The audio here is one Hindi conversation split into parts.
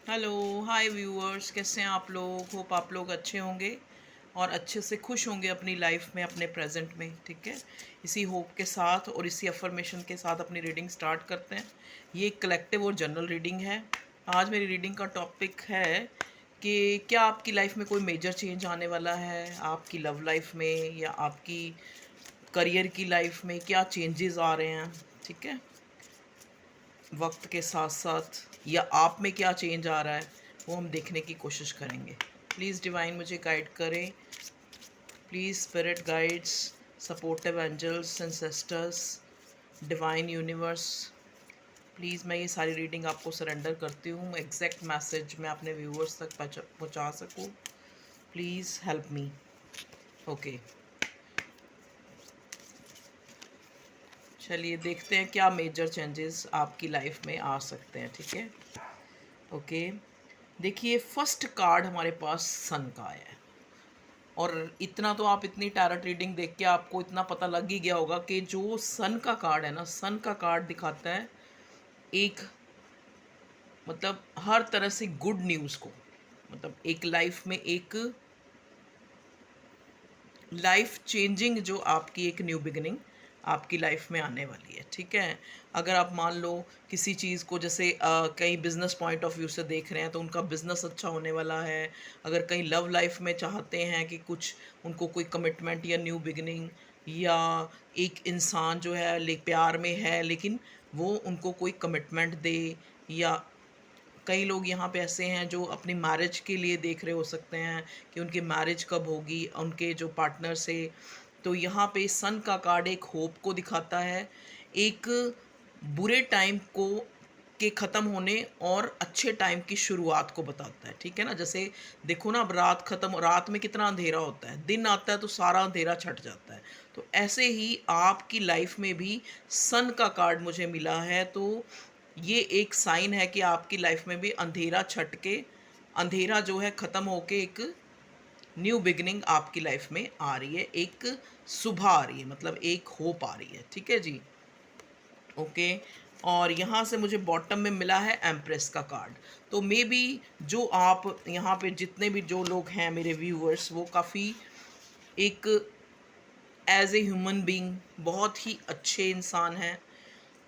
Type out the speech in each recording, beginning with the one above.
हेलो, हाय व्यूअर्स, कैसे हैं आप लोग? होप आप लोग अच्छे होंगे और अच्छे से खुश होंगे अपनी लाइफ में, अपने प्रेजेंट में। ठीक है, इसी होप के साथ और इसी अफर्मेशन के साथ अपनी रीडिंग स्टार्ट करते हैं। ये एक कलेक्टिव और जनरल रीडिंग है। आज मेरी रीडिंग का टॉपिक है कि क्या आपकी लाइफ में कोई मेजर चेंज आने वाला है, आपकी लव लाइफ में या आपकी करियर की लाइफ में क्या चेंजेस आ रहे हैं। ठीक है, वक्त के साथ साथ या आप में क्या चेंज आ रहा है वो हम देखने की कोशिश करेंगे। प्लीज़ डिवाइन मुझे गाइड करें। Please spirit guides, supportive angels, ancestors, divine universe, please मैं ये सारी रीडिंग आपको सरेंडर करती हूँ। एग्जैक्ट मैसेज मैं अपने व्यूअर्स तक पहुँचा सकूँ। Please help me. ओके, चलिए देखते हैं क्या मेजर चेंजेस आपकी लाइफ में आ सकते हैं। ठीक है, ओके। देखिए, फर्स्ट कार्ड हमारे पास सन का आया है और इतना तो आप इतनी टैरट रीडिंग देख के आपको इतना पता लग ही गया होगा कि जो सन का कार्ड है ना, सन का कार्ड दिखाता है एक, मतलब हर तरह से गुड न्यूज़ को, मतलब एक लाइफ में एक लाइफ चेंजिंग जो आपकी एक न्यू बिगिनिंग आपकी लाइफ में आने वाली है। ठीक है, अगर आप मान लो किसी चीज़ को जैसे कहीं बिजनेस पॉइंट ऑफ व्यू से देख रहे हैं तो उनका बिजनेस अच्छा होने वाला है। अगर कहीं लव लाइफ में चाहते हैं कि कुछ उनको कोई कमिटमेंट या न्यू बिगिनिंग, या एक इंसान जो है प्यार में है लेकिन वो उनको कोई कमिटमेंट दे, या कई लोग यहाँ पे ऐसे हैं जो अपनी मैरिज के लिए देख रहे हो सकते हैं कि उनकी मैरिज कब होगी उनके जो पार्टनर से। तो यहाँ पे सन का कार्ड एक होप को दिखाता है, एक बुरे टाइम को के ख़त्म होने और अच्छे टाइम की शुरुआत को बताता है। ठीक है ना, जैसे देखो ना, अब रात ख़त्म, रात में कितना अंधेरा होता है, दिन आता है तो सारा अंधेरा छट जाता है। तो ऐसे ही आपकी लाइफ में भी सन का कार्ड मुझे मिला है। तो ये एक साइन है कि आपकी लाइफ में भी अंधेरा छट के, अंधेरा जो है ख़त्म होके एक न्यू बिगनिंग आपकी लाइफ में आ रही है, एक सुबह आ रही है, मतलब एक होप आ रही है। ठीक है जी, ओके। और यहाँ से मुझे बॉटम में मिला है एम्प्रेस का कार्ड। तो मे बी जो आप यहाँ पे जितने भी जो लोग हैं मेरे व्यूअर्स, वो काफ़ी एक एज ए ह्यूमन बीइंग बहुत ही अच्छे इंसान हैं।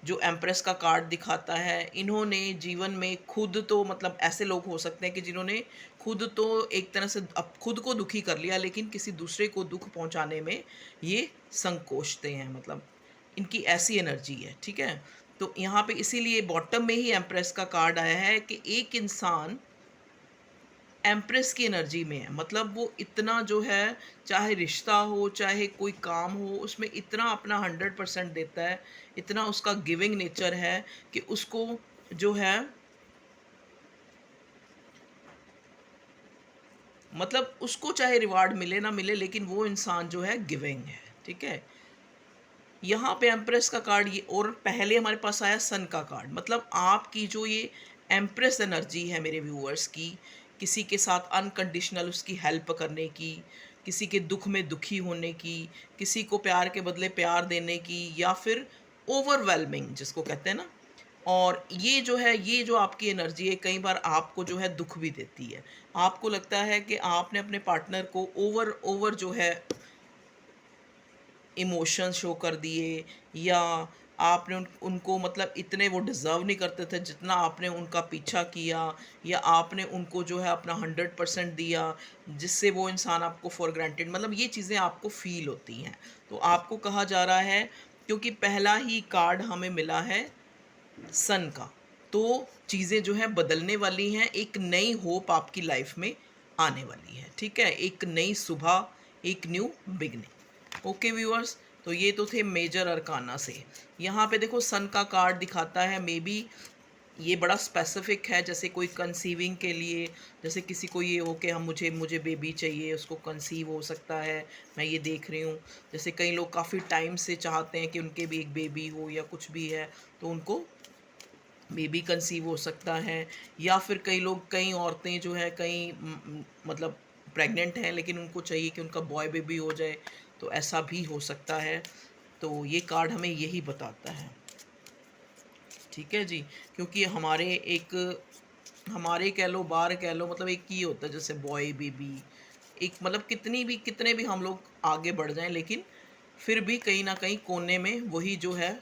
जो एम्प्रेस का कार्ड दिखाता है, इन्होंने जीवन में खुद तो, मतलब ऐसे लोग हो सकते हैं कि जिन्होंने खुद तो एक तरह से अब खुद को दुखी कर लिया लेकिन किसी दूसरे को दुख पहुंचाने में ये संकोचते हैं, मतलब इनकी ऐसी एनर्जी है। ठीक है, तो यहाँ पे इसीलिए बॉटम में ही एम्प्रेस का कार्ड आया है कि एक इंसान एम्प्रेस की एनर्जी में है, मतलब वो इतना जो है, चाहे रिश्ता हो चाहे कोई काम हो, उसमें इतना अपना 100% देता है, इतना उसका गिविंग नेचर है कि उसको जो है, मतलब उसको चाहे रिवार्ड मिले ना मिले लेकिन वो इंसान जो है गिविंग है। ठीक है, यहाँ पे एम्प्रेस का कार्ड, ये और पहले हमारे पास आया सन का कार्ड, मतलब आपकी जो ये एम्प्रेस एनर्जी है मेरे व्यूअर्स की, किसी के साथ अनकंडीशनल उसकी हेल्प करने की, किसी के दुख में दुखी होने की, किसी को प्यार के बदले प्यार देने की, या फिर ओवरवेलमिंग जिसको कहते हैं ना। और ये जो है, ये जो आपकी एनर्जी है, कई बार आपको जो है दुख भी देती है। आपको लगता है कि आपने अपने पार्टनर को ओवर ओवर जो है इमोशन शो कर दिए, या आपने उनको, मतलब इतने वो डिज़र्व नहीं करते थे जितना आपने उनका पीछा किया, या आपने उनको जो है अपना 100% दिया जिससे वो इंसान आपको फॉर ग्रांटेड, मतलब ये चीज़ें आपको फील होती हैं। तो आपको कहा जा रहा है, क्योंकि पहला ही कार्ड हमें मिला है सन का, तो चीज़ें जो हैं बदलने वाली हैं, एक नई होप आपकी लाइफ में आने वाली है। ठीक है, एक नई सुबह, एक न्यू बिगनिंग। ओके व्यूअर्स, तो ये तो थे मेजर अरकाना से। यहाँ पे देखो सन का कार्ड दिखाता है, मे बी ये बड़ा स्पेसिफिक है, जैसे कोई कंसीविंग के लिए, जैसे किसी को ये हो कि हम मुझे मुझे बेबी चाहिए, उसको कंसीव हो सकता है, मैं ये देख रही हूँ। जैसे कई लोग काफ़ी टाइम से चाहते हैं कि उनके भी एक बेबी हो या कुछ भी है, तो उनको बेबी कंसीव हो सकता है। या फिर कई लोग, कई औरतें जो है, कई मतलब प्रेग्नेंट हैं लेकिन उनको चाहिए कि उनका बॉय बेबी हो जाए, तो ऐसा भी हो सकता है। तो ये कार्ड हमें यही बताता है। ठीक है जी, क्योंकि हमारे एक हमारे कह लो, बाहर कह लो, मतलब एक ही होता है, जैसे बॉय बेबी, एक मतलब कितने भी हम लोग आगे बढ़ जाएं, लेकिन फिर भी कहीं ना कहीं कोने में वही जो है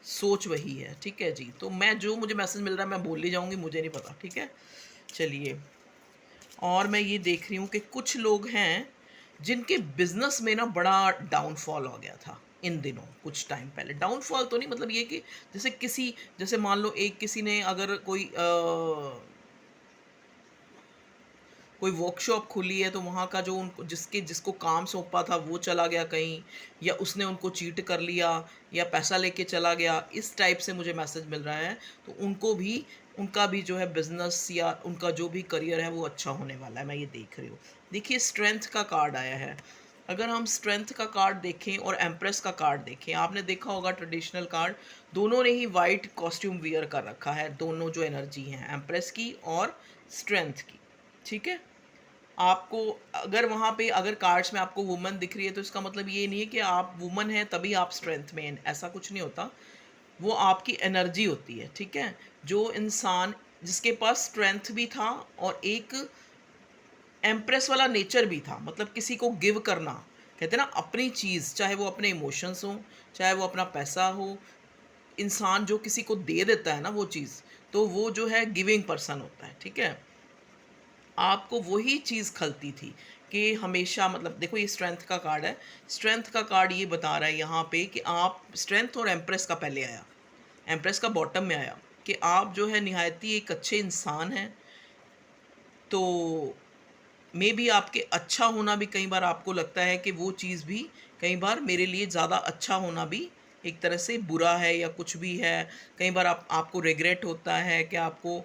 सोच वही है। ठीक है जी, तो मैं जो मुझे मैसेज मिल रहा है मैं बोल ही जाऊंगी, मुझे नहीं पता। ठीक है, चलिए। और मैं ये देख रही हूँ कि कुछ लोग हैं जिनके बिजनेस में ना बड़ा डाउनफॉल हो गया था इन दिनों, कुछ टाइम पहले। डाउनफॉल तो नहीं, मतलब ये कि जैसे किसी, जैसे मान लो एक किसी ने अगर कोई वर्कशॉप खुली है, तो वहाँ का जो उनको जिसको काम सौंपा था वो चला गया कहीं, या उसने उनको चीट कर लिया, या पैसा लेके चला गया, इस टाइप से मुझे मैसेज मिल रहा है। तो उनका भी जो है बिजनेस या उनका जो भी करियर है वो अच्छा होने वाला है, मैं ये देख रही हूँ। देखिए, स्ट्रेंथ का कार्ड आया है। अगर हम स्ट्रेंथ का कार्ड देखें और एम्प्रेस का कार्ड देखें, आपने देखा होगा ट्रेडिशनल कार्ड, दोनों ने ही वाइट कॉस्ट्यूम वियर कर रखा है, दोनों जो एनर्जी हैं एम्प्रेस की और स्ट्रेंथ की। ठीक है, आपको अगर वहाँ पे अगर कार्ड्स में आपको वुमन दिख रही है, तो इसका मतलब ये नहीं है कि आप वुमन हैं तभी आप स्ट्रेंथ में हैं, ऐसा कुछ नहीं होता। वो आपकी एनर्जी होती है। ठीक है, जो इंसान जिसके पास स्ट्रेंथ भी था और एक एम्प्रेस वाला नेचर भी था, मतलब किसी को गिव करना, कहते हैं ना, अपनी चीज़, चाहे वो अपने इमोशंस हो, चाहे वो अपना पैसा हो, इंसान जो किसी को दे देता है ना वो चीज़, तो वो जो है गिविंग पर्सन होता है। ठीक है, आपको वही चीज़ खलती थी कि हमेशा, मतलब देखो ये स्ट्रेंथ का कार्ड है। स्ट्रेंथ का कार्ड ये बता रहा है यहाँ पे कि आप स्ट्रेंथ और एम्प्रेस का पहले आया, एम्प्रेस का बॉटम में आया, कि आप जो है निहायती एक अच्छे इंसान हैं। तो मे बी आपके अच्छा होना भी कई बार आपको लगता है कि वो चीज़ भी कई बार मेरे लिए ज़्यादा अच्छा होना भी एक तरह से बुरा है या कुछ भी है। कई बार आपको रिग्रेट होता है कि आपको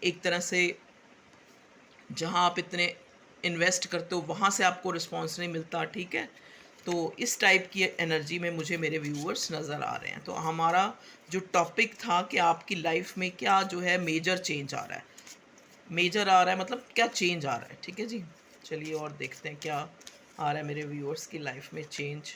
एक तरह से जहाँ आप इतने इन्वेस्ट करते हो वहाँ से आपको रिस्पॉन्स नहीं मिलता। ठीक है, तो इस टाइप की एनर्जी में मुझे मेरे व्यूअर्स नज़र आ रहे हैं। तो हमारा जो टॉपिक था कि आपकी लाइफ में क्या जो है मेजर चेंज आ रहा है, मेजर आ रहा है मतलब क्या चेंज आ रहा है। ठीक है जी, चलिए और देखते हैं क्या आ रहा है मेरे व्यूअर्स की लाइफ में change.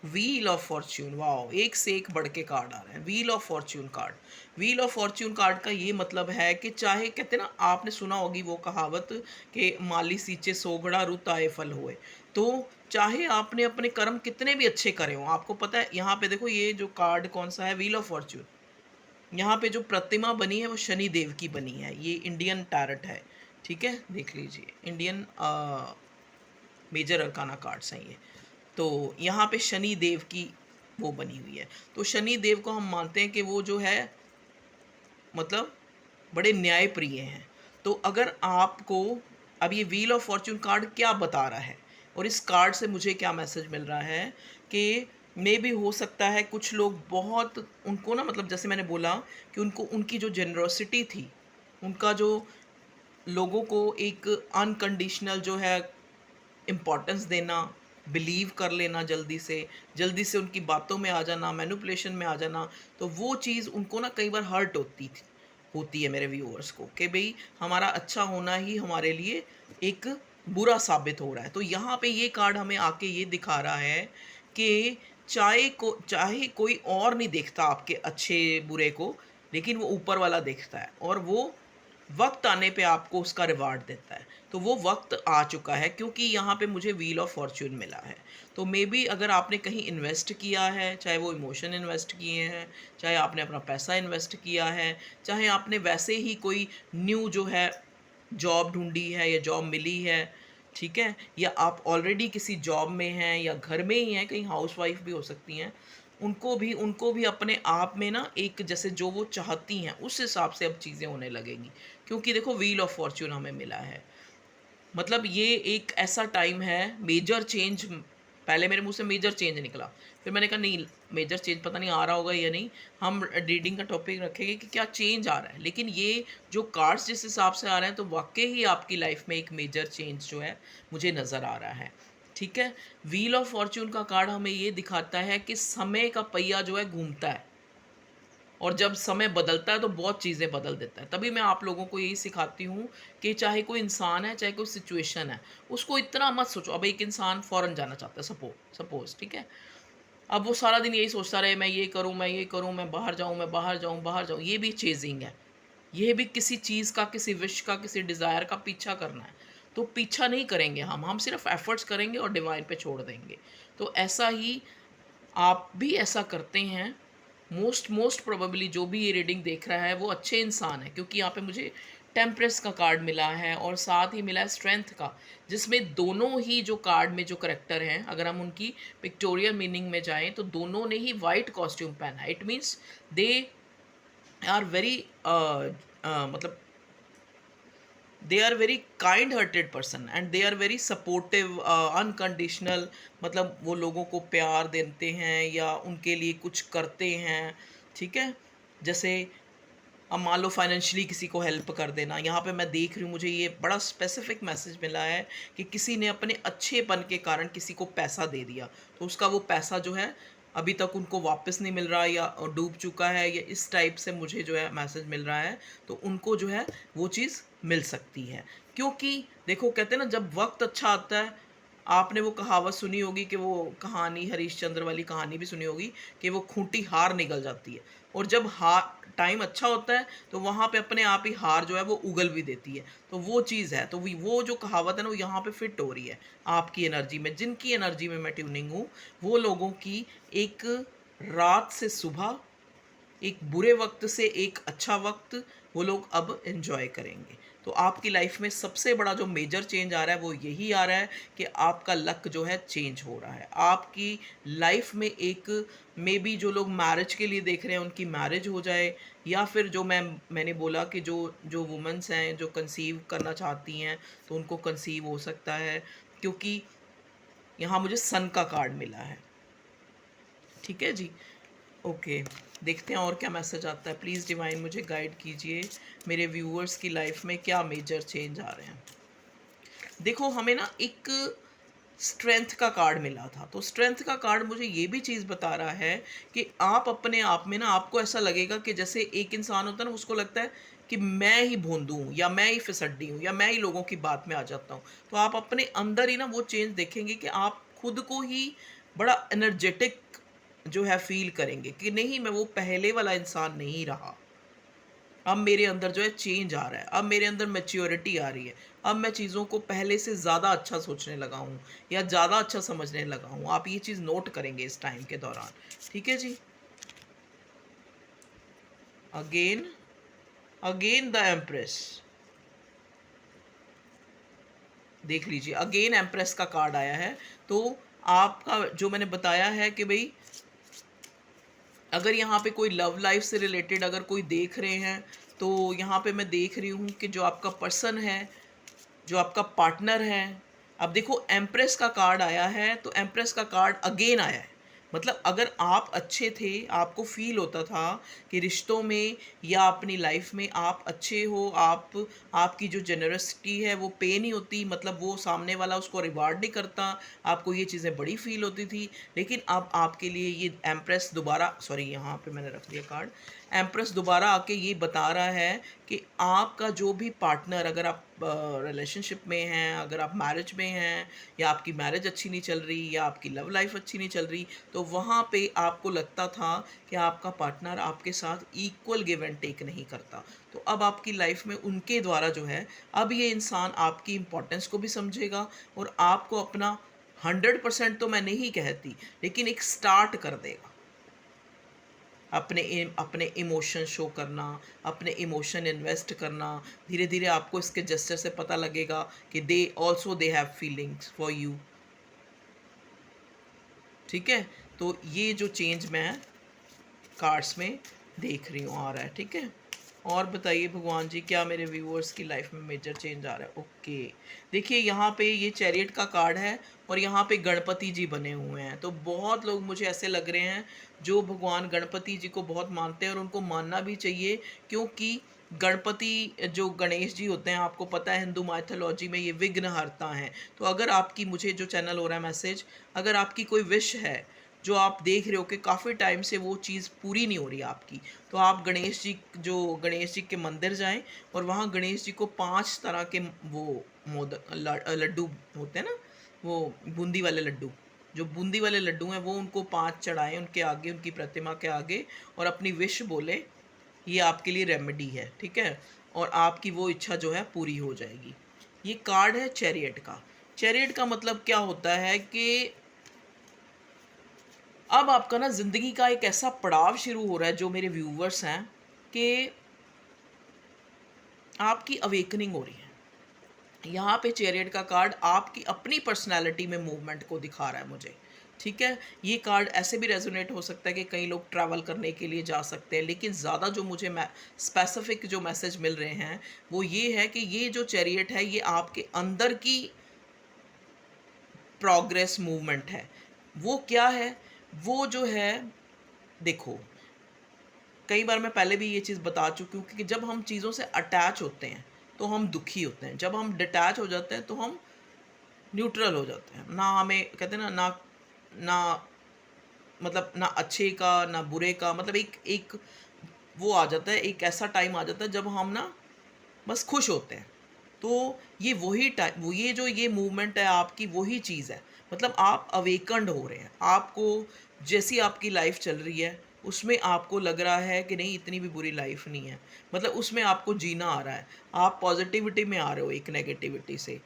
Wheel of Fortune, wow, एक से एक बढ़ के कार्ड आ रहे हैं। Wheel of Fortune card, wheel of Fortune card का ये मतलब है कि चाहे, कहते हैं ना, आपने सुना होगी वो कहावत कि माली सींचे सोगड़ा रुत आए फल होए। तो चाहे आपने अपने कर्म कितने भी अच्छे करे हो, आपको पता है, यहाँ पे देखो ये जो कार्ड कौन सा है, व्हील ऑफ फॉर्च्यून, यहाँ पे जो प्रतिमा बनी है वो शनि देव की बनी है, ये इंडियन टैरट है। ठीक है, देख लीजिए, इंडियन मेजर अरकाना कार्ड्स हैं ये। तो यहाँ पे शनि देव की वो बनी हुई है। तो शनि देव को हम मानते हैं कि वो जो है, मतलब बड़े न्याय प्रिय हैं। तो अगर आपको, अब ये व्हील ऑफ फॉर्च्यून कार्ड क्या बता रहा है और इस कार्ड से मुझे क्या मैसेज मिल रहा है कि मे भी हो सकता है कुछ लोग बहुत, उनको ना, मतलब जैसे मैंने बोला कि उनको उनकी जो जेनरोसिटी थी, उनका जो लोगों को एक अनकंडीशनल जो है इम्पोर्टेंस देना, बिलीव कर लेना, जल्दी से उनकी बातों में आ जाना, मैनिपुलेशन में आ जाना, तो वो चीज़ उनको ना कई बार हर्ट होती है मेरे व्यूअर्स को, कि भाई हमारा अच्छा होना ही हमारे लिए एक बुरा साबित हो रहा है। तो यहाँ पे ये कार्ड हमें आके ये दिखा रहा है कि चाहे कोई और नहीं देखता आपके अच्छे बुरे को, लेकिन वो ऊपर वाला देखता है, और वो वक्त आने पे आपको उसका रिवार्ड देता है। तो वो वक्त आ चुका है, क्योंकि यहाँ पे मुझे व्हील ऑफ फॉर्च्यून मिला है। तो मे बी अगर आपने कहीं इन्वेस्ट किया है, चाहे वो इमोशन इन्वेस्ट किए हैं, चाहे आपने अपना पैसा इन्वेस्ट किया है, चाहे आपने वैसे ही कोई न्यू जो है जॉब ढूंढी है या जॉब मिली है, ठीक है, या आप ऑलरेडी किसी जॉब में हैं या घर में ही हैं, कहीं हाउसवाइफ भी हो सकती हैं, उनको भी अपने आप में ना एक, जैसे जो वो चाहती हैं उस हिसाब से अब चीज़ें होने लगेंगी। क्योंकि देखो व्हील ऑफ फॉर्च्यून हमें मिला है, मतलब ये एक ऐसा टाइम है, मेजर चेंज। पहले मेरे मुंह से मेजर चेंज निकला, फिर मैंने कहा नहीं, मेजर चेंज पता नहीं आ रहा होगा या नहीं, हम रीडिंग का टॉपिक रखेंगे कि क्या चेंज आ रहा है। लेकिन ये जो कार्ड्स जिस हिसाब से आ रहे हैं, तो वाकई ही आपकी लाइफ में एक मेजर चेंज जो है मुझे नज़र आ रहा है। ठीक है, व्हील ऑफ फॉर्च्यून का कार्ड हमें ये दिखाता है कि समय का पहिया जो है घूमता है, और जब समय बदलता है तो बहुत चीज़ें बदल देता है। तभी मैं आप लोगों को यही सिखाती हूँ कि चाहे कोई इंसान है, चाहे कोई सिचुएशन है, उसको इतना मत सोचो। अब एक इंसान फ़ॉरेन जाना चाहता है, सपोज़, ठीक है, अब वो सारा दिन यही सोचता रहे, मैं ये करूँ, मैं ये करूँ, मैं बाहर जाऊँ, मैं बाहर जाऊँ, बाहर जाऊँ, ये भी चेजिंग है। ये भी किसी चीज़ का, किसी विश का, किसी डिज़ायर का पीछा करना है, तो पीछा नहीं करेंगे हम सिर्फ एफर्ट्स करेंगे और डिवाइन पे छोड़ देंगे। तो ऐसा ही आप भी ऐसा करते हैं। मोस्ट प्रोबेबली जो भी ये रीडिंग देख रहा है वो अच्छे इंसान है, क्योंकि यहाँ पे मुझे टेम्परेस का कार्ड मिला है और साथ ही मिला है स्ट्रेंथ का, जिसमें दोनों ही जो कार्ड में जो करेक्टर हैं, अगर हम उनकी पिक्टोरियल मीनिंग में जाएं तो दोनों ने ही वाइट कॉस्ट्यूम पहना है। It means they are very मतलब they are very kind hearted person and they are very supportive, unconditional, मतलब वो लोगों को प्यार देते हैं या उनके लिए कुछ करते हैं। ठीक है, जैसे अब मान लो फाइनेंशियली किसी को हेल्प कर देना। यहाँ पे मैं देख रही हूँ, मुझे ये बड़ा स्पेसिफिक मैसेज मिला है कि किसी ने अपने अच्छेपन के कारण किसी को पैसा दे दिया, तो उसका वो पैसा जो है अभी तक उनको वापस नहीं मिल रहा या डूब चुका है, या इस टाइप से मुझे जो है मैसेज मिल रहा है। तो उनको जो है वो चीज़ मिल सकती है, क्योंकि देखो कहते हैं ना, जब वक्त अच्छा आता है, आपने वो कहावत सुनी होगी कि वो कहानी, हरीश चंद्र वाली कहानी भी सुनी होगी कि वो खूंटी हार निकल जाती है, और जब हार टाइम अच्छा होता है तो वहाँ पे अपने आप ही हार जो है वो उगल भी देती है। तो वो चीज़ है, तो वो जो कहावत है ना, वो यहाँ पे फिट हो रही है आपकी एनर्जी में। जिनकी एनर्जी में मैं ट्यूनिंग हूँ, वो लोगों की एक रात से सुबह, एक बुरे वक्त से एक अच्छा वक्त वो लोग अब एंजॉय करेंगे। तो आपकी लाइफ में सबसे बड़ा जो मेजर चेंज आ रहा है वो यही आ रहा है कि आपका लक जो है चेंज हो रहा है आपकी लाइफ में। एक मे बी जो लोग मैरिज के लिए देख रहे हैं उनकी मैरिज हो जाए, या फिर जो मैंने बोला कि जो जो वुमेंस हैं जो कंसीव करना चाहती हैं तो उनको कंसीव हो सकता है, क्योंकि यहाँ मुझे सन का कार्ड मिला है। ठीक है जी, ओके, देखते हैं और क्या मैसेज आता है। प्लीज़ डिवाइन मुझे गाइड कीजिए, मेरे व्यूअर्स की लाइफ में क्या मेजर चेंज आ रहे हैं। देखो, हमें ना एक स्ट्रेंथ का कार्ड मिला था, तो स्ट्रेंथ का कार्ड मुझे ये भी चीज़ बता रहा है कि आप अपने आप में ना, आपको ऐसा लगेगा कि जैसे एक इंसान होता है ना, उसको लगता है कि मैं ही भोंदू हूँ या मैं ही फिसड्डी हूँ या मैं ही लोगों की बात में आ जाता हूँ। तो आप अपने अंदर ही ना वो चेंज देखेंगे कि आप खुद को ही बड़ा एनर्जेटिक जो है फील करेंगे कि नहीं, मैं वो पहले वाला इंसान नहीं रहा। अब मेरे अंदर जो है चेंज आ रहा है, अब मेरे अंदर मैच्योरिटी आ रही है, अब मैं चीज़ों को पहले से ज़्यादा अच्छा सोचने लगा हूँ या ज़्यादा अच्छा समझने लगा हूँ। आप ये चीज़ नोट करेंगे इस टाइम के दौरान। ठीक है जी, अगेन अगेन द एम्प्रेस, देख लीजिए, अगेन एम्प्रेस का कार्ड आया है। तो आपका जो मैंने बताया है कि भाई, अगर यहाँ पे कोई लव लाइफ से रिलेटेड अगर कोई देख रहे हैं, तो यहाँ पे मैं देख रही हूँ कि जो आपका पर्सन है, जो आपका पार्टनर है, अब देखो एम्प्रेस का कार्ड आया है, तो एम्प्रेस का कार्ड अगेन आया है। मतलब अगर आप अच्छे थे, आपको फील होता था कि रिश्तों में या अपनी लाइफ में आप अच्छे हो, आपकी जो जेनरसिटी है वो पे नहीं होती, मतलब वो सामने वाला उसको रिवार्ड नहीं करता, आपको ये चीज़ें बड़ी फील होती थी। लेकिन अब आपके लिए ये एम्प्रेस दोबारा, सॉरी यहाँ पे मैंने रख दिया कार्ड, एम्प्रेस दोबारा आके ये बता रहा है कि आपका जो भी पार्टनर, अगर आप रिलेशनशिप में हैं, अगर आप मैरिज में हैं, या आपकी मैरिज अच्छी नहीं चल रही या आपकी लव लाइफ अच्छी नहीं चल रही, तो वहाँ पे आपको लगता था कि आपका पार्टनर आपके साथ इक्वल गिव एंड टेक नहीं करता। तो अब आपकी लाइफ में उनके द्वारा जो है, अब ये इंसान आपकी इम्पोर्टेंस को भी समझेगा और आपको अपना 100% तो मैं नहीं कहती, लेकिन एक स्टार्ट कर देगा अपने इमोशन शो करना, अपने इमोशन इन्वेस्ट करना। धीरे धीरे आपको इसके जेस्चर से पता लगेगा कि they have feelings for you. ठीक है, तो ये जो चेंज मैं कार्ड्स में देख रही हूँ आ रहा है। ठीक है, और बताइए भगवान जी, क्या मेरे व्यूअर्स की लाइफ में मेजर चेंज आ रहा है। ओके, देखिए यहाँ पे ये चैरियट का कार्ड है और यहाँ पे गणपति जी बने हुए हैं। तो बहुत लोग मुझे ऐसे लग रहे हैं जो भगवान गणपति जी को बहुत मानते हैं, और उनको मानना भी चाहिए, क्योंकि गणपति जो गणेश जी होते हैं, आपको पता है हिंदू माइथोलॉजी में ये विघ्नहर्ता हैं। तो अगर आपकी, मुझे जो चैनल हो रहा है मैसेज, अगर आपकी कोई विश है जो आप देख रहे हो कि काफ़ी टाइम से वो चीज़ पूरी नहीं हो रही आपकी, तो आप गणेश जी के मंदिर जाएं और वहाँ गणेश जी को 5 तरह के वो लड्डू होते हैं ना, वो बूंदी वाले लड्डू, जो बूंदी वाले लड्डू हैं वो उनको 5 चढ़ाएं उनके आगे, उनकी प्रतिमा के आगे, और अपनी विश बोले ये आपके लिए रेमेडी है, ठीक है, और आपकी वो इच्छा जो है पूरी हो जाएगी। ये कार्ड है चैरियट का। चैरियट का मतलब क्या होता है कि अब आपका ना ज़िंदगी का एक ऐसा पड़ाव शुरू हो रहा है, जो मेरे व्यूवर्स हैं, कि आपकी अवेकनिंग हो रही है। यहाँ पे चैरियट का कार्ड आपकी अपनी पर्सनैलिटी में मूवमेंट को दिखा रहा है मुझे, ठीक है। ये कार्ड ऐसे भी रेजोनेट हो सकता है कि कई लोग ट्रैवल करने के लिए जा सकते हैं, लेकिन ज़्यादा जो मुझे स्पेसिफिक जो मैसेज मिल रहे हैं वो ये है कि ये जो चैरियट है ये आपके अंदर की प्रोग्रेस मूवमेंट है। वो क्या है? वो जो है, देखो, कई बार मैं पहले भी ये चीज़ बता चुकी हूँ कि जब हम चीज़ों से अटैच होते हैं तो हम दुखी होते हैं, जब हम डिटैच हो जाते हैं तो हम न्यूट्रल हो जाते हैं। ना हमें कहते हैं ना, ना मतलब ना अच्छे का ना बुरे का, मतलब एक एक वो आ जाता है, एक ऐसा टाइम आ जाता है जब हम ना बस खुश होते हैं। तो ये वही टाइम, वो ये जो ये मूवमेंट है आपकी, वही चीज़ है। मतलब आप अवेकन्ड हो रहे हैं। आपको जैसी आपकी लाइफ चल रही है उसमें आपको लग रहा है कि नहीं, इतनी भी बुरी लाइफ नहीं है, मतलब उसमें आपको जीना आ रहा है। आप पॉजिटिविटी में आ रहे हो एक नेगेटिविटी से।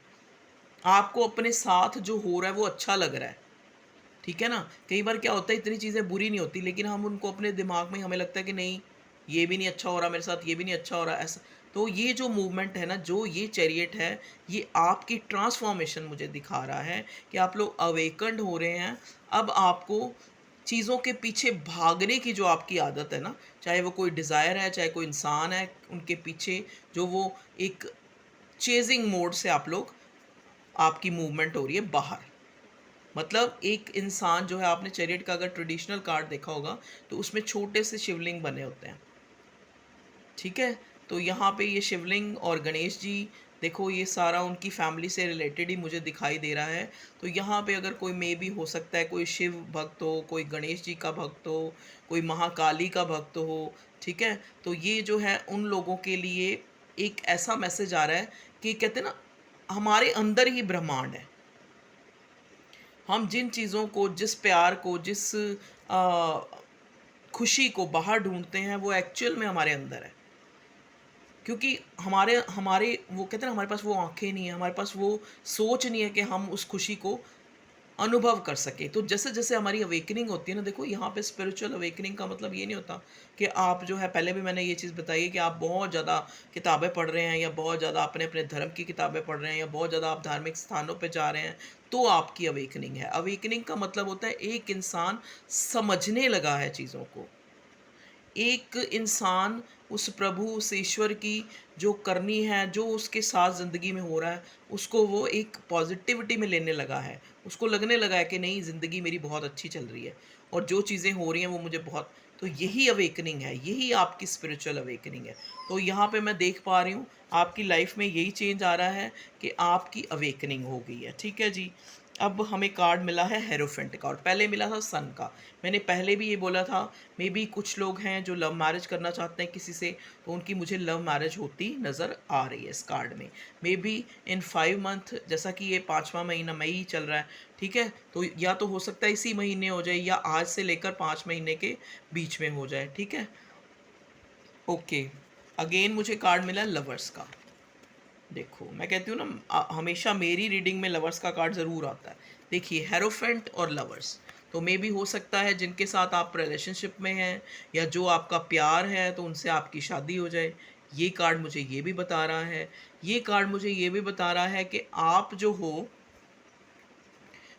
आपको अपने साथ जो हो रहा है वो अच्छा लग रहा है, ठीक है ना। कई बार क्या होता है, इतनी चीज़ें बुरी नहीं होती लेकिन हम उनको अपने दिमाग में हमें लगता है कि नहीं, ये भी नहीं अच्छा हो रहा मेरे साथ, ये भी नहीं अच्छा हो रहा ऐसा। तो ये जो मूवमेंट है ना, जो ये चैरियट है, ये आपकी ट्रांसफॉर्मेशन मुझे दिखा रहा है कि आप लोग अवेकन्ड हो रहे हैं। अब आपको चीज़ों के पीछे भागने की जो आपकी आदत है ना, चाहे वो कोई डिज़ायर है, चाहे कोई इंसान है, उनके पीछे जो वो एक चेजिंग मोड से आप लोग, आपकी मूवमेंट हो रही है बाहर। मतलब एक इंसान जो है, आपने चैरियट का अगर ट्रेडिशनल कार्ड देखा होगा तो उसमें छोटे से शिवलिंग बने होते हैं, ठीक है। तो यहाँ पे ये शिवलिंग और गणेश जी, देखो ये सारा उनकी फैमिली से रिलेटेड ही मुझे दिखाई दे रहा है। तो यहाँ पे अगर कोई मे भी हो सकता है, कोई शिव भक्त हो, कोई गणेश जी का भक्त हो, कोई महाकाली का भक्त हो, ठीक है। तो ये जो है उन लोगों के लिए एक ऐसा मैसेज आ रहा है कि कहते हैं ना, हमारे अंदर ही ब्रह्मांड है। हम जिन चीज़ों को, जिस प्यार को, जिस खुशी को बाहर ढूंढते हैं वो एक्चुअल में हमारे अंदर है। क्योंकि हमारे हमारे वो कहते हैं ना, हमारे पास वो आँखें नहीं है, हमारे पास वो सोच नहीं है कि हम उस खुशी को अनुभव कर सकें। तो जैसे-जैसे हमारी अवेकनिंग होती है ना, देखो यहाँ पे स्पिरिचुअल अवेकनिंग का मतलब ये नहीं होता कि आप जो है, पहले भी मैंने ये चीज़ बताई है कि आप बहुत ज़्यादा किताबें पढ़ रहे हैं या बहुत ज़्यादा अपने-अपने धर्म की किताबें पढ़ रहे हैं या बहुत ज़्यादा आप धार्मिक स्थानों पे जा रहे हैं, तो आपकी अवेकनिंग है। अवेकनिंग का मतलब होता है एक इंसान समझने लगा है चीज़ों को। एक इंसान उस प्रभु, उस ईश्वर की जो करनी है, जो उसके साथ ज़िंदगी में हो रहा है, उसको वो एक पॉज़िटिविटी में लेने लगा है। उसको लगने लगा है कि नहीं, ज़िंदगी मेरी बहुत अच्छी चल रही है और जो चीज़ें हो रही हैं वो मुझे बहुत, तो यही अवेकनिंग है, यही आपकी स्पिरिचुअल अवेकनिंग है। तो यहाँ पे मैं देख पा रही हूँ आपकी लाइफ़ में यही चेंज आ रहा है कि आपकी अवेकनिंग हो गई है, ठीक है जी। अब हमें कार्ड मिला है हेरोफेंट का और पहले मिला था सन का। मैंने पहले भी ये बोला था, मे बी कुछ लोग हैं जो लव मैरिज करना चाहते हैं किसी से, तो उनकी मुझे लव मैरिज होती नज़र आ रही है इस कार्ड में। मे बी इन 5 मंथ, जैसा कि ये 5वां महीना मई ही चल रहा है, ठीक है। तो या तो हो सकता है इसी महीने हो जाए या आज से लेकर 5 महीने के बीच में हो जाए, ठीक है। ओके, अगेन मुझे कार्ड मिला लवर्स का। देखो मैं कहती हूँ ना, हमेशा मेरी रीडिंग में लवर्स का कार्ड ज़रूर आता है। देखिए, हेरोफेंट और लवर्स, तो मे भी हो सकता है जिनके साथ आप रिलेशनशिप में हैं या जो आपका प्यार है तो उनसे आपकी शादी हो जाए। ये कार्ड मुझे ये भी बता रहा है। ये कार्ड मुझे ये भी बता रहा है कि आप जो हो,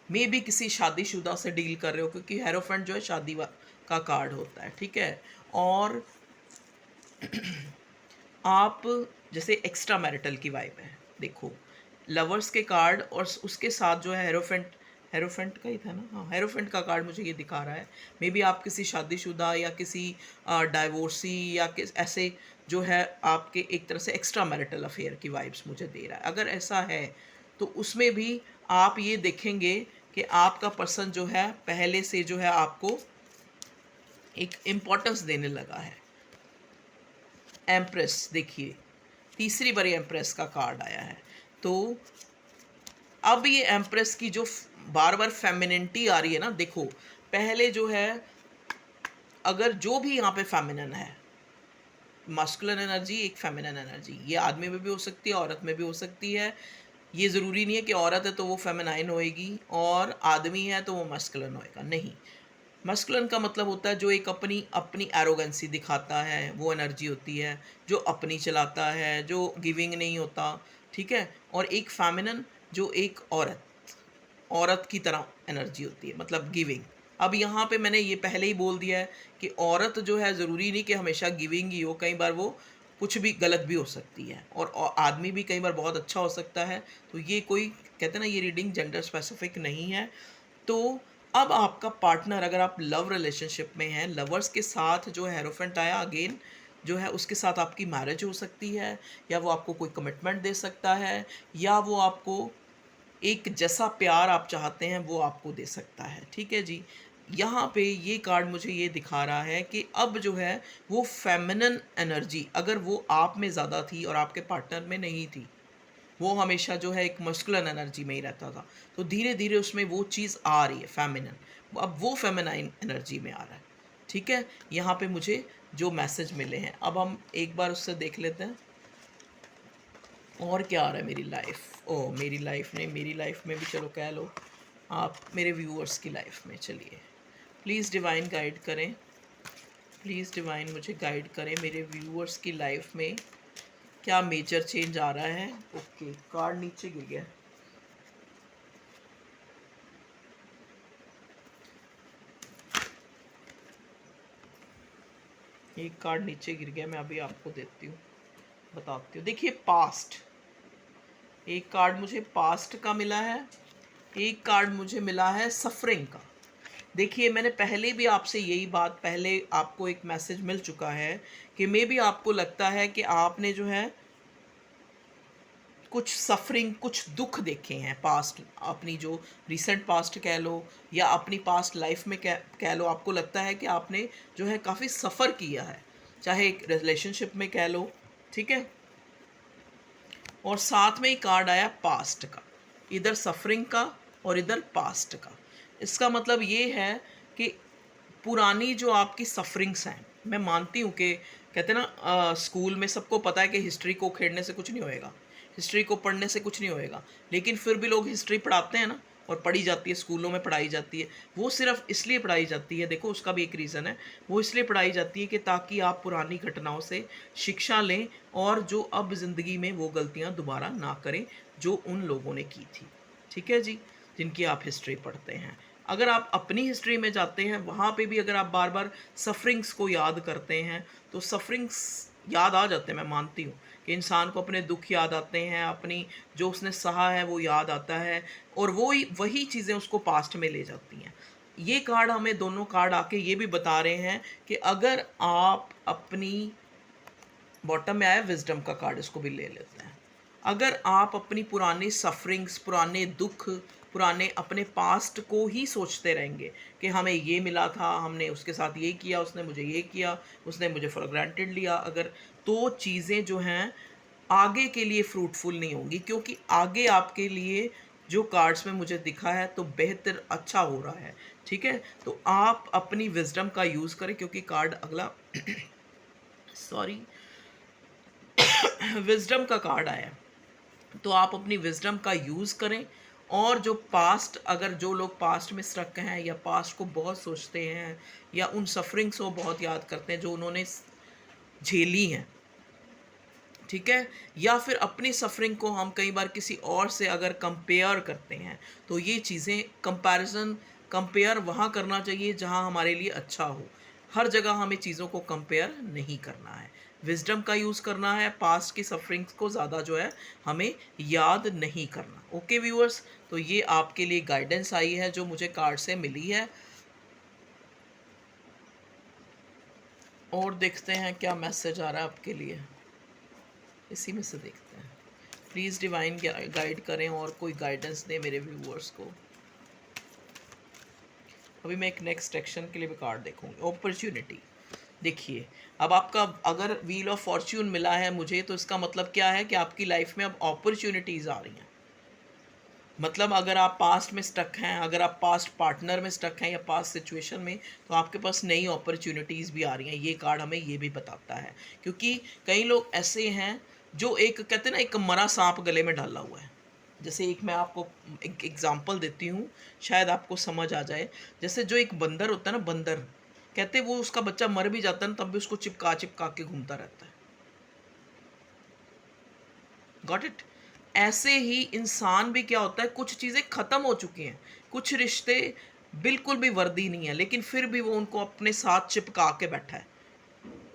मे भी किसी शादीशुदा से डील कर रहे हो, क्योंकि हेरोफेंट जो है शादी का कार्ड होता है, ठीक है। और आप जैसे एक्स्ट्रा मैरिटल की वाइब है। देखो, लवर्स के कार्ड और उसके साथ जो है हेरोफेंट, हेरोफेंट का ही था ना, हाँ, हेरोफेंट का कार्ड मुझे ये दिखा रहा है। मे बी आप किसी शादीशुदा या किसी डाइवोर्सी या किस ऐसे जो है, आपके एक तरह से एक्स्ट्रा मैरिटल अफेयर की वाइब्स मुझे दे रहा है। अगर ऐसा है तो उसमें भी आप ये देखेंगे कि आपका पर्सन जो है पहले से जो है आपको एक इम्पोर्टेंस देने लगा है। एम्प्रेस, देखिए तीसरी बारी एम्प्रेस का कार्ड आया है। तो अब ये एम्प्रेस की जो बार बार फेमिनिटी आ रही है ना, देखो पहले जो है, अगर जो भी यहाँ पे फेमिनिन है, मास्कुलिन एनर्जी, एक फेमिनिन एनर्जी। ये आदमी में भी हो सकती है, औरत में भी हो सकती है। ये ज़रूरी नहीं है कि औरत है तो वो फेमिनाइन होएगी और आदमी है तो वो मास्कुलिन होएगा, नहीं। मस्कुलिन का मतलब होता है जो एक अपनी अपनी एरोगेंसी दिखाता है, वो एनर्जी होती है। जो अपनी चलाता है, जो गिविंग नहीं होता, ठीक है। और एक फेमिनिन जो एक औरत औरत की तरह एनर्जी होती है, मतलब गिविंग। अब यहाँ पे मैंने ये पहले ही बोल दिया है कि औरत जो है ज़रूरी नहीं कि हमेशा गिविंग ही हो, कई बार वो कुछ भी गलत भी हो सकती है, और आदमी भी कई बार बहुत अच्छा हो सकता है। तो ये कोई, कहते हैं ना, ये रीडिंग जेंडर स्पेसिफिक नहीं है। तो अब आपका पार्टनर, अगर आप लव रिलेशनशिप में हैं, लवर्स के साथ जो हेरोफेंट आया अगेन, जो है उसके साथ आपकी मैरिज हो सकती है, या वो आपको कोई कमिटमेंट दे सकता है, या वो आपको एक जैसा प्यार आप चाहते हैं वो आपको दे सकता है, ठीक है जी। यहाँ पे ये कार्ड मुझे ये दिखा रहा है कि अब जो है वो फेमिनिन एनर्जी अगर वो आप में ज़्यादा थी और आपके पार्टनर में नहीं थी, वो हमेशा जो है एक मस्कुलिन एनर्जी में ही रहता था, तो धीरे धीरे उसमें वो चीज़ आ रही है फेमिनिन, अब वो फेमिनाइन एनर्जी में आ रहा है, ठीक है। यहाँ पे मुझे जो मैसेज मिले हैं, अब हम एक बार उससे देख लेते हैं और क्या आ रहा है मेरी लाइफ। ओ, मेरी लाइफ नहीं, मेरी लाइफ में भी चलो कह लो आप मेरे व्यूअर्स की लाइफ में। चलिए, प्लीज़ डिवाइन गाइड करें, प्लीज़ डिवाइन मुझे गाइड करें मेरे व्यूअर्स की लाइफ में क्या मेजर चेंज आ रहा है। ओके, कार्ड नीचे गिर गया। एक कार्ड नीचे गिर गया, मैं अभी आपको देती हूँ, बताती हूँ। देखिए, पास्ट, एक कार्ड मुझे पास्ट का मिला है, एक कार्ड मुझे मिला है सफरिंग का। देखिए, मैंने पहले भी आपसे यही बात, पहले आपको एक मैसेज मिल चुका है कि मे बी आपको लगता है कि आपने जो है कुछ सफरिंग, कुछ दुख देखे हैं पास्ट, अपनी जो रिसेंट पास्ट कह लो या अपनी पास्ट लाइफ में कह लो, आपको लगता है कि आपने जो है काफ़ी सफ़र किया है, चाहे एक रिलेशनशिप में कह लो, ठीक है। और साथ में ही कार्ड आया पास्ट का, इधर सफरिंग का और इधर पास्ट का। इसका मतलब ये है कि पुरानी जो आपकी सफरिंग्स हैं, मैं मानती हूँ कि कहते हैं ना, स्कूल में सबको पता है कि हिस्ट्री को खेलने से कुछ नहीं होएगा, हिस्ट्री को पढ़ने से कुछ नहीं होएगा, लेकिन फिर भी लोग हिस्ट्री पढ़ाते हैं ना, और पढ़ी जाती है, स्कूलों में पढ़ाई जाती है। वो सिर्फ इसलिए पढ़ाई जाती है, देखो उसका भी एक रीज़न है, वो इसलिए पढ़ाई जाती है कि ताकि आप पुरानी घटनाओं से शिक्षा लें और जो अब ज़िंदगी में वो गलतियाँ दोबारा ना करें जो उन लोगों ने की थी, ठीक है जी, जिनकी आप हिस्ट्री पढ़ते हैं। अगर आप अपनी हिस्ट्री में जाते हैं, वहाँ पे भी अगर आप बार बार सफरिंग्स को याद करते हैं तो सफरिंग्स याद आ जाते हैं। मैं मानती हूँ कि इंसान को अपने दुख याद आते हैं, अपनी जो उसने सहा है वो याद आता है, और वही चीज़ें उसको पास्ट में ले जाती हैं। ये कार्ड हमें, दोनों कार्ड आके ये भी बता रहे हैं कि अगर आप अपनी, बॉटम में आया विजडम का कार्ड, इसको भी ले लेते हैं। अगर आप अपनी पुरानी सफरिंग्स, पुराने दुख, पुराने अपने पास्ट को ही सोचते रहेंगे कि हमें ये मिला था, हमने उसके साथ ये किया, उसने मुझे ये किया, उसने मुझे फॉर ग्रांटेड लिया, अगर, तो चीज़ें जो हैं आगे के लिए फ्रूटफुल नहीं होंगी, क्योंकि आगे आपके लिए जो कार्ड्स में मुझे दिखा है तो बेहतर अच्छा हो रहा है, ठीक है। तो आप अपनी विजडम का यूज़ करें, क्योंकि कार्ड अगला सॉरी विजडम का कार्ड आया है, तो आप अपनी विजडम का यूज़ करें। और जो पास्ट, अगर जो लोग पास्ट में स्ट्रक हैं या पास्ट को बहुत सोचते हैं या उन सफरिंग्स को बहुत याद करते हैं जो उन्होंने झेली हैं, ठीक है, या फिर अपनी सफरिंग को हम कई बार किसी और से अगर कंपेयर करते हैं, तो ये चीज़ें, कंपेयर वहाँ करना चाहिए जहाँ हमारे लिए अच्छा हो। हर जगह हमें चीज़ों को कंपेयर नहीं करना है, विजडम का यूज़ करना है, पास्ट की सफरिंग्स को ज़्यादा जो है हमें याद नहीं करना। ओके व्यूअर्स, तो ये आपके लिए गाइडेंस आई है जो मुझे कार्ड से मिली है, और देखते हैं क्या मैसेज आ रहा है आपके लिए, इसी में से देखते हैं। प्लीज़ डिवाइन गाइड करें और कोई गाइडेंस दें मेरे व्यूअर्स को। अभी मैं एक नेक्स्ट एक्शन के लिए भी कार्ड देखूँगी, अपॉर्चुनिटी। देखिए, अब आपका अगर व्हील ऑफ फॉर्च्यून मिला है मुझे, तो इसका मतलब क्या है कि आपकी लाइफ में अब अपॉर्चुनिटीज़ आ रही हैं। मतलब अगर आप पास्ट में स्टक हैं, अगर आप पास्ट पार्टनर में स्टक हैं या पास्ट सिचुएशन में, तो आपके पास नई अपॉर्चुनिटीज़ भी आ रही हैं। ये कार्ड हमें ये भी बताता है, क्योंकि कई लोग ऐसे हैं जो एक कहते हैं ना, एक मरा सांप गले में डाला हुआ है। जैसे एक मैं आपको एक एग्जांपल देती हूँ, शायद आपको समझ आ जाए। जैसे जो एक बंदर होता है ना, बंदर कहते हैं वो उसका बच्चा मर भी जाता है ना, तब भी उसको चिपका चिपका के घूमता रहता है। Got it. ऐसे ही इंसान भी क्या होता है, कुछ चीज़ें ख़त्म हो चुकी हैं, कुछ रिश्ते बिल्कुल भी वर्दी नहीं है, लेकिन फिर भी वो उनको अपने साथ चिपका के बैठा है,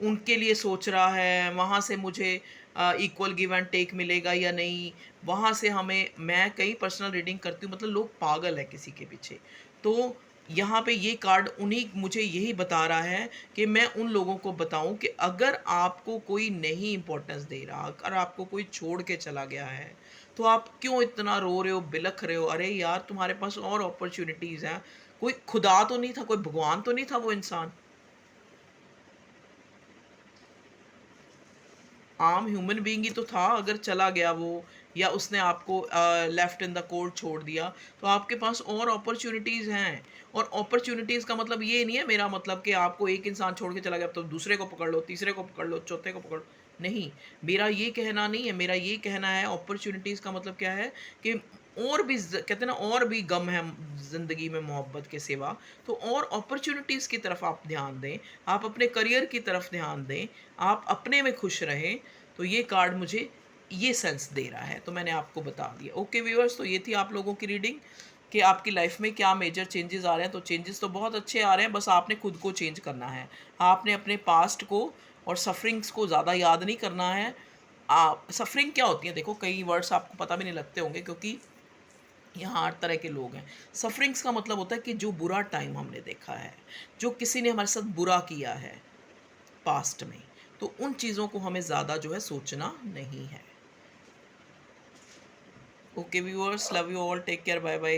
उनके लिए सोच रहा है वहाँ से मुझे इक्वल गिव एंड टेक मिलेगा या नहीं, वहाँ से हमें, मैं कई पर्सनल रीडिंग करती हूँ, मतलब लोग पागल है किसी के पीछे। तो यहाँ पे ये कार्ड उन्हीं मुझे यही बता रहा है कि मैं उन लोगों को बताऊं कि अगर आपको कोई नहीं इम्पोर्टेंस दे रहा, अगर आपको कोई छोड़ के चला गया है, तो आप क्यों इतना रो रहे हो, बिलख रहे हो? अरे यार, तुम्हारे पास और अपॉर्चुनिटीज़ हैं। कोई खुदा तो नहीं था, कोई भगवान तो नहीं था वो इंसान, आम ह्यूमन बीइंग ही तो था। अगर चला गया वो, या उसने आपको लेफ्ट इन द कोल्ड छोड़ दिया, तो आपके पास और अपॉर्चुनिटीज़ हैं। और अपॉर्चुनिटीज़ का मतलब ये नहीं है, मेरा मतलब कि आपको एक इंसान छोड़ के चला गया तो दूसरे को पकड़ लो, तीसरे को पकड़ लो, चौथे को पकड़ लो। नहीं, मेरा ये कहना नहीं है। मेरा ये कहना है अपॉर्चुनिटीज़ का मतलब क्या है कि और भी कहते हैं ना, और भी गम है ज़िंदगी में मोहब्बत के सिवा, तो और अपॉर्चुनिटीज़ की तरफ आप ध्यान दें, आप अपने करियर की तरफ ध्यान दें, आप अपने में खुश रहें। तो ये कार्ड मुझे ये सेंस दे रहा है, तो मैंने आपको बता दिया। ओके व्यूअर्स, तो ये थी आप लोगों की रीडिंग कि आपकी लाइफ में क्या मेजर चेंजेस आ रहे हैं। तो चेंजेस तो बहुत अच्छे आ रहे हैं, बस आपने खुद को चेंज करना है। आपने अपने पास्ट को और सफरिंग्स को ज़्यादा याद नहीं करना है। सफरिंग क्या होती है, देखो कई वर्ड्स आपको पता भी नहीं लगते होंगे, क्योंकि यहाँ 8 तरह के लोग हैं। सफरिंग्स का मतलब होता है कि जो बुरा टाइम हमने देखा है, जो किसी ने हमारे साथ बुरा किया है पास्ट में, तो उन चीज़ों को हमें ज़्यादा जो है सोचना नहीं है। Okay viewers, love you all, take care, bye bye.